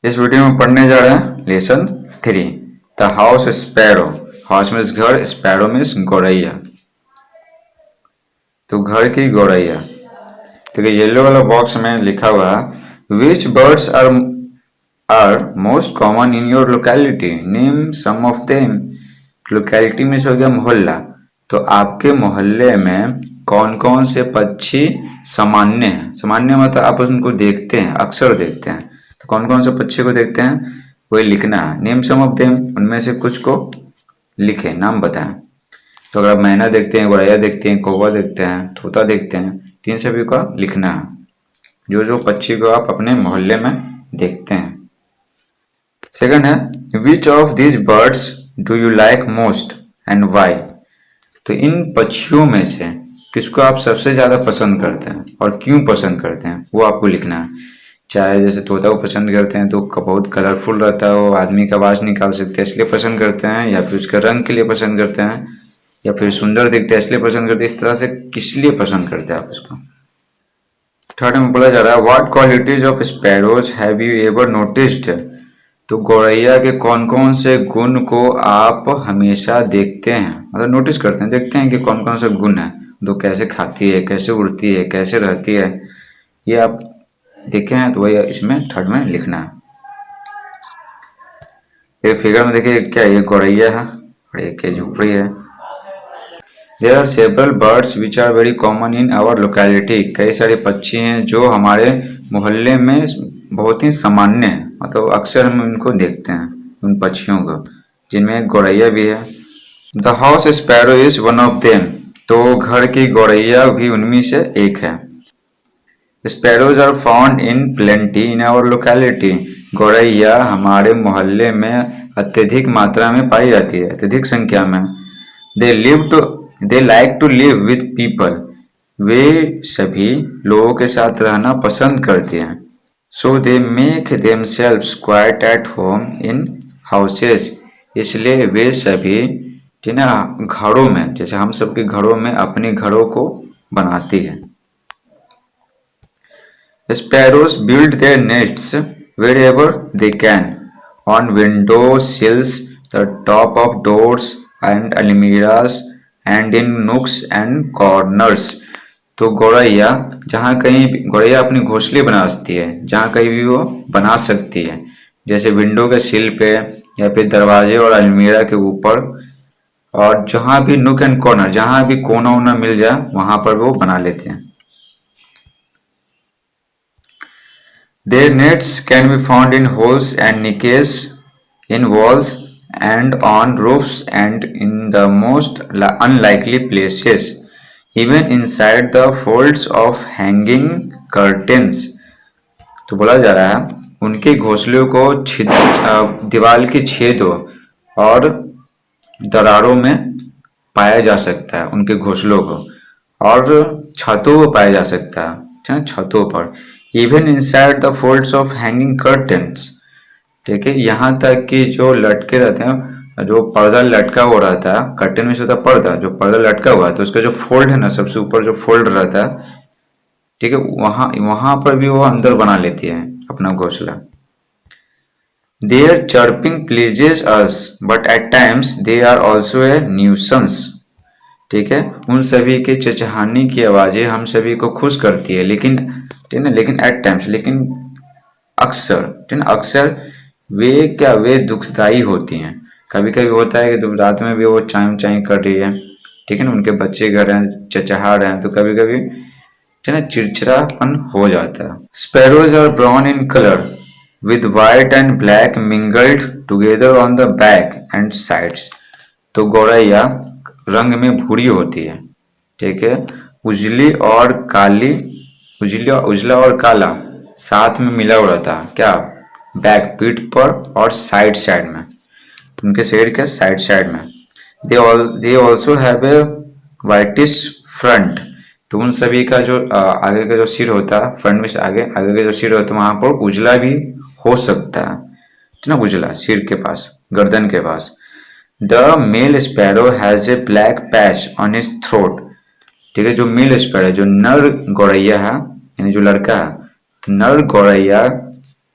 इस वीडियो में पढ़ने जा रहे हैं lesson 3 the house sparrow. House means घर, स्पैरो मीन्स गौरैया। तो घर की गौरैया। तो येलो वाला बॉक्स में लिखा हुआ है which birds are most common in your locality, name some of them. Locality में हो गया मोहल्ला, तो आपके मोहल्ले में कौन कौन से पक्षी सामान्य हैं। सामान्य मतलब आप उनको देखते हैं, अक्सर देखते हैं। तो कौन कौन से पक्षी को देखते हैं वही लिखना है। नेम सम ऑफ देम, उनमें से कुछ को लिखें, नाम बताएं। तो अगर आप मैना देखते हैं, गौरैया देखते हैं, कौवा देखते हैं, तोता देखते हैं, तीन सभी का लिखना है, जो जो पक्षी को आप अपने मोहल्ले में देखते हैं। सेकंड है which of these birds do you like most and why. तो इन पक्षियों में से किसको आप सबसे ज्यादा पसंद करते हैं और क्यों पसंद करते हैं वो आपको लिखना है। चाहे जैसे तोता को पसंद करते हैं तो बहुत कलरफुल रहता है, वो आदमी का आवाज निकाल सकते हैं इसलिए पसंद करते हैं, या फिर उसके रंग के लिए पसंद करते हैं, या फिर सुंदर दिखते हैं इसलिए पसंद करते हैं। इस तरह से किस लिए पसंद करते हैं आप उसको। थर्ड में बोला जा रहा है what qualities of sparrows have you ever noticed. तो गौरैया के कौन कौन से गुण को आप हमेशा देखते हैं, मतलब नोटिस करते हैं, देखते हैं कि कौन कौन से गुण है। तो कैसे खाती है, कैसे उड़ती है, कैसे रहती है, ये आप देखे हैं तो वही इसमें थर्ड में लिखना है। ये फिगर में देखिए क्या, ये गौरैया है और एक झोपड़ी है। There are several birds which are very common in our locality. कई सारे पक्षी हैं जो हमारे मोहल्ले में बहुत ही सामान्य है, मतलब अक्सर हम इनको देखते हैं उन पक्षियों को, जिनमें गौरैया भी है। The house sparrow is one of them. तो घर की गौरैया भी उनमें से एक है। Sparrows are found in plenty in our locality. गौरैया हमारे मोहल्ले में अत्यधिक मात्रा में पाई जाती है, अत्यधिक संख्या में। They like to live with people. वे सभी लोगों के साथ रहना पसंद करते हैं। So they make themselves quite at home in houses. इसलिए वे सभी घरों में, जैसे हम सबके घरों में, अपने घरों को बनाती है। Sparrows build their nests wherever they can, on window sills, the top of doors and almirahs, and in nooks and corners. तो गौरैया जहाँ कहीं भी, गौरैया अपनी घोंसले बना सकती है जहाँ कहीं भी वो बना सकती है, जैसे विंडो के सिल पे या फिर दरवाजे और अलमीरा के ऊपर, और जहाँ भी नुक एंड कॉर्नर, जहाँ भी कोना वोना मिल जाए वहां पर वो बना लेते हैं। Their nets can be found in holes and niches in walls and on roofs and in the most unlikely places, even inside the folds of hanging curtains. तो बोला जा रहा है उनके घोंसलों को दीवार के छेदों और दरारों में पाया जा सकता है, उनके घोंसलों को, और छतों पर पाया जा सकता है, छतों पर। Even inside the folds of hanging curtains. ठीक है, यहाँ तक कि जो लटके रहते हैं, जो पर्दा लटका हुआ रहता है, कर्टन में से होता है पर्दा, जो पर्दा लटका हुआ है तो उसका जो फोल्ड है ना, सबसे ऊपर जो फोल्ड रहता है, ठीक है, वहां पर भी वो अंदर बना लेती है अपना घोंसला। Their chirping pleases us, but at times they are also a nuisance. ठीक है, उन सभी के चहचहाने की आवाजें हम सभी को खुश करती है, लेकिन ठीक है, लेकिन एट टाइम्स, लेकिन अक्सर, ठीक है, अक्सर वे दुखदाई होती हैं। कभी कभी होता है कि रात में भी वो चाई चाई कर रही है, ठीक है ना, उनके बच्चे घर हैं, चचहा रहे हैं, तो कभी कभी ठीक है चिड़चिड़ापन हो जाता है। Sparrows are brown in colour with white and black mingled together on the back and sides. तो गौरैया रंग में भूरी होती है, ठीक है, उजली और काली, उजला और काला साथ में मिला हुआ रहता है, क्या, बैक, पीठ पर, और साइड साइड में, उनके शरीर के साइड साइड में। they also have a whitish front. तो उन सभी का जो आगे का जो सिर होता है, फ्रंट में से आगे का जो सिर होता है वहां पर उजला भी हो सकता है, ठीक है, उजला सिर के पास, गर्दन के पास। The male sparrow has a black patch on his throat. ठीक है, जो मेल स्पैरो, जो नर गौरैया है, यानी जो लड़का है, तो नर गौरैया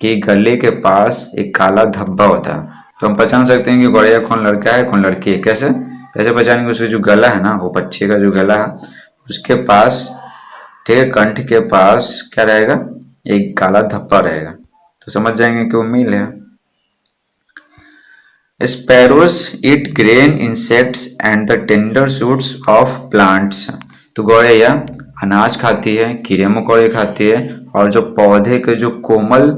कि गले के पास एक काला धब्बा होता है। तो हम पहचान सकते हैं कि गौरैया कौन लड़का है कौन लड़की है। कैसे कैसे पहचानेंगे? उसका जो गला है ना, वो पक्षी का जो गला है उसके पास, ठीक है, कंठ के पास क्या रहेगा? एक काला धब्बा रहेगा। तो समझ जाएंगे कि वो मेल है। Sparrows eat grain insects and the tender shoots of plants. तो गौरैया अनाज खाती है, कीड़े मकोड़े खाती है, और जो पौधे के जो कोमल,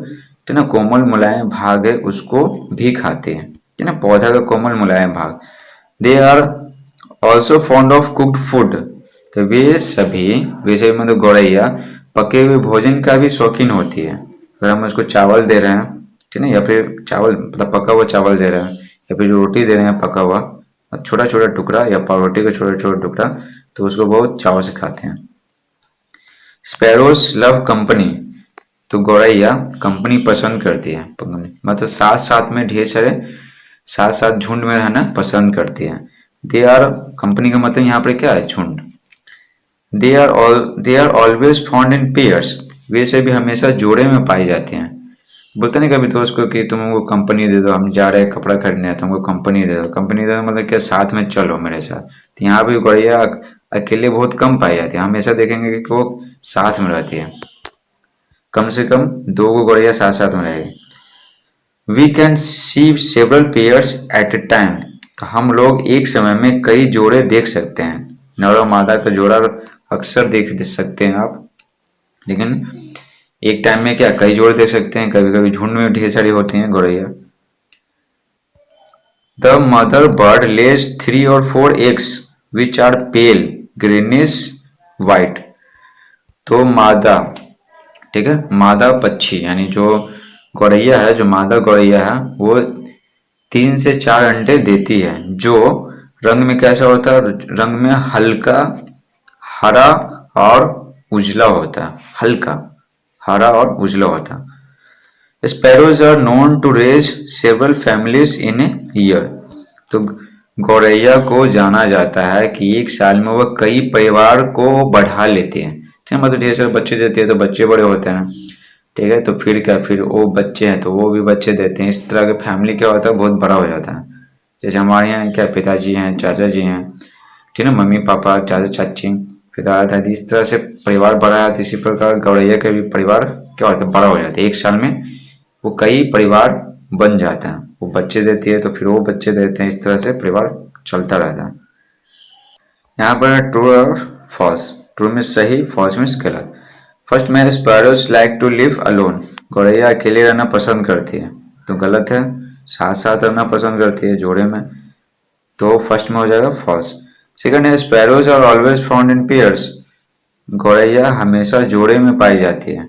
है ना, कोमल मुलायम भाग है उसको भी खाती है ना, पौधा का कोमल मुलायम भाग। They are also fond of cooked food. तो वे सभी मतलब गौरैया पके हुए भोजन का भी शौकीन होती है। अगर हम उसको चावल दे रहे हैं, ठीक है, या फिर चावल मतलब पका हुआ चावल दे रहे हैं, या फिर रोटी दे रहे हैं पका हुआ छोटा छोटा टुकड़ा, या पावरोटी का छोटा छोटा टुकड़ा, तो उसको बहुत चाव से खाते हैं। Sparrows love company. तो गौरैया कंपनी पसंद करती है, मतलब साथ साथ में ढेर सारे साथ साथ झुंड में रहना पसंद करती है। दे आर कंपनी का मतलब यहाँ पे क्या है? झुंड। They are always found in pairs. वे से भी हमेशा जोड़े में पाई जाती हैं। बोलते नहीं कभी दोस्त को कि तुम हमको कंपनी दे दो, हम जा रहे हैं कपड़ा खरीदने, तुमको कंपनी दे दो। कंपनी दे दो मतलब क्या? साथ में चलो मेरे साथ। तो यहाँ भी गौरैया अकेले बहुत कम पाई जाती है, हमेशा देखेंगे कि वो साथ में रहती है। कम से कम दो को गौरैया साथ साथ में रहेगी। We can see several pairs at a time. तो हम लोग एक समय में कई जोड़े देख सकते हैं। नर और मादा का जोड़ा अक्सर देख सकते हैं आप, लेकिन एक टाइम में क्या कई जोड़े देख सकते हैं। कभी कभी झुंड में ढेर सारी होती हैं गौरैया। द मदर बर्ड लेज 3 और 4 eggs which are pale greenish white. तो मादा, ठीक है, मादा पक्षी यानी जो गौरैया है, जो मादा गौरैया है, वो 3 से 4 अंडे देती है, जो रंग में कैसा होता है? रंग में हल्का हरा और उजला होता है, हल्का हरा और उजला होता है। Sparrows are known to raise several families in a year. तो गौरैया को जाना जाता है कि एक साल में वह कई परिवार को बढ़ा लेते हैं। ठीक है, मतलब ढेर सारे बच्चे देते हैं तो बच्चे बड़े होते हैं, ठीक है, तो फिर क्या, फिर वो बच्चे हैं तो वो भी बच्चे देते हैं। इस तरह के फैमिली क्या होता है? बहुत बड़ा हो जाता है। जैसे हमारे यहाँ क्या पिताजी हैं, चाचा जी हैं, ठीक है, मम्मी पापा, चाचा चाची, फिर दादा दादी, इस तरह से परिवार बड़ा है। तो इसी प्रकार गौरैया का भी परिवार क्या होता है? बड़ा हो जाता है। एक साल में वो कई परिवार बन जाते हैं। वो बच्चे देती है तो फिर वो बच्चे देते हैं, इस तरह से परिवार चलता रहता है। यहाँ पर ट्रू और फॉल्स। ट्रू में सही, फॉल्स में गलत। फर्स्ट में sparrows like to live alone. गौरैया अकेले रहना पसंद करती है, तो गलत है। साथ साथ रहना पसंद करती है जोड़े में, तो फर्स्ट में हो जाएगा फॉल्स। सेकंड है sparrows are always found in pairs. गौरैया हमेशा जोड़े में पाई जाती है,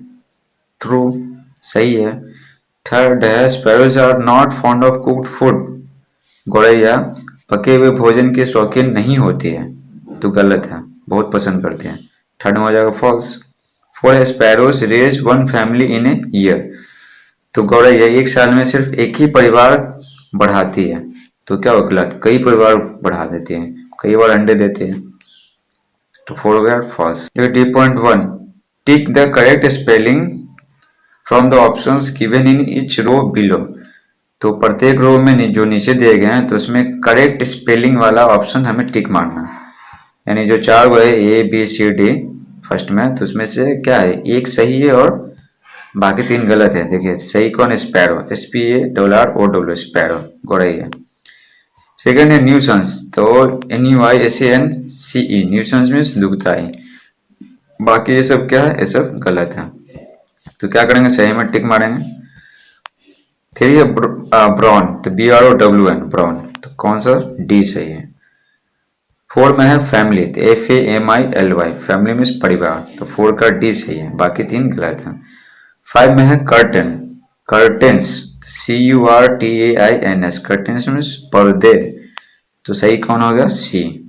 ट्रू, सही है। थर्ड है sparrows are not found of cooked food. गौरैया पके हुए भोजन की शौकीन नहीं होती है, तो गलत है, बहुत पसंद करते हैं। थर्ड में हो जाएगा फॉल्स। फोर है sparrows raise one family in a year. तो गौरैया एक साल में सिर्फ एक ही परिवार बढ़ाती है, तो क्या हो? गलत, कई परिवार बढ़ा देती है, कई बार अंडे देते हैं, तो फोर हो गया false. D point one, tick the correct spelling from the options given in each row below. तो प्रत्येक रो में जो नीचे दिए गए हैं तो उसमें करेक्ट स्पेलिंग वाला ऑप्शन हमें टिक मारना है। यानी जो 4 गो है A B C D first में, तो उसमें से क्या है? एक सही है और बाकी 3 गलत है। देखिए सही कौन? स्पैरो, SPARRO, स्पैरो गौरैया। सेकंड है न्यूसेंस, तो NUISANCE, न्यूसेंस मीन्स दुखदाई। बाकी ये सब क्या है? ये सब गलत है। तो क्या करेंगे? सही में टिक मारेंगे। थ्री है ब्राउन, तो BROWN ब्राउन, तो कौन सा? डी सही है। 4 में है फैमिली, तो FAMILY, फैमिली मीन्स परिवार, तो 4 का डी सही है, बाकी 3 गलत है। 5 में है curtain, curtains, CURTAINS, curtains means पर्दे, तो सही कौन हो गया? सी।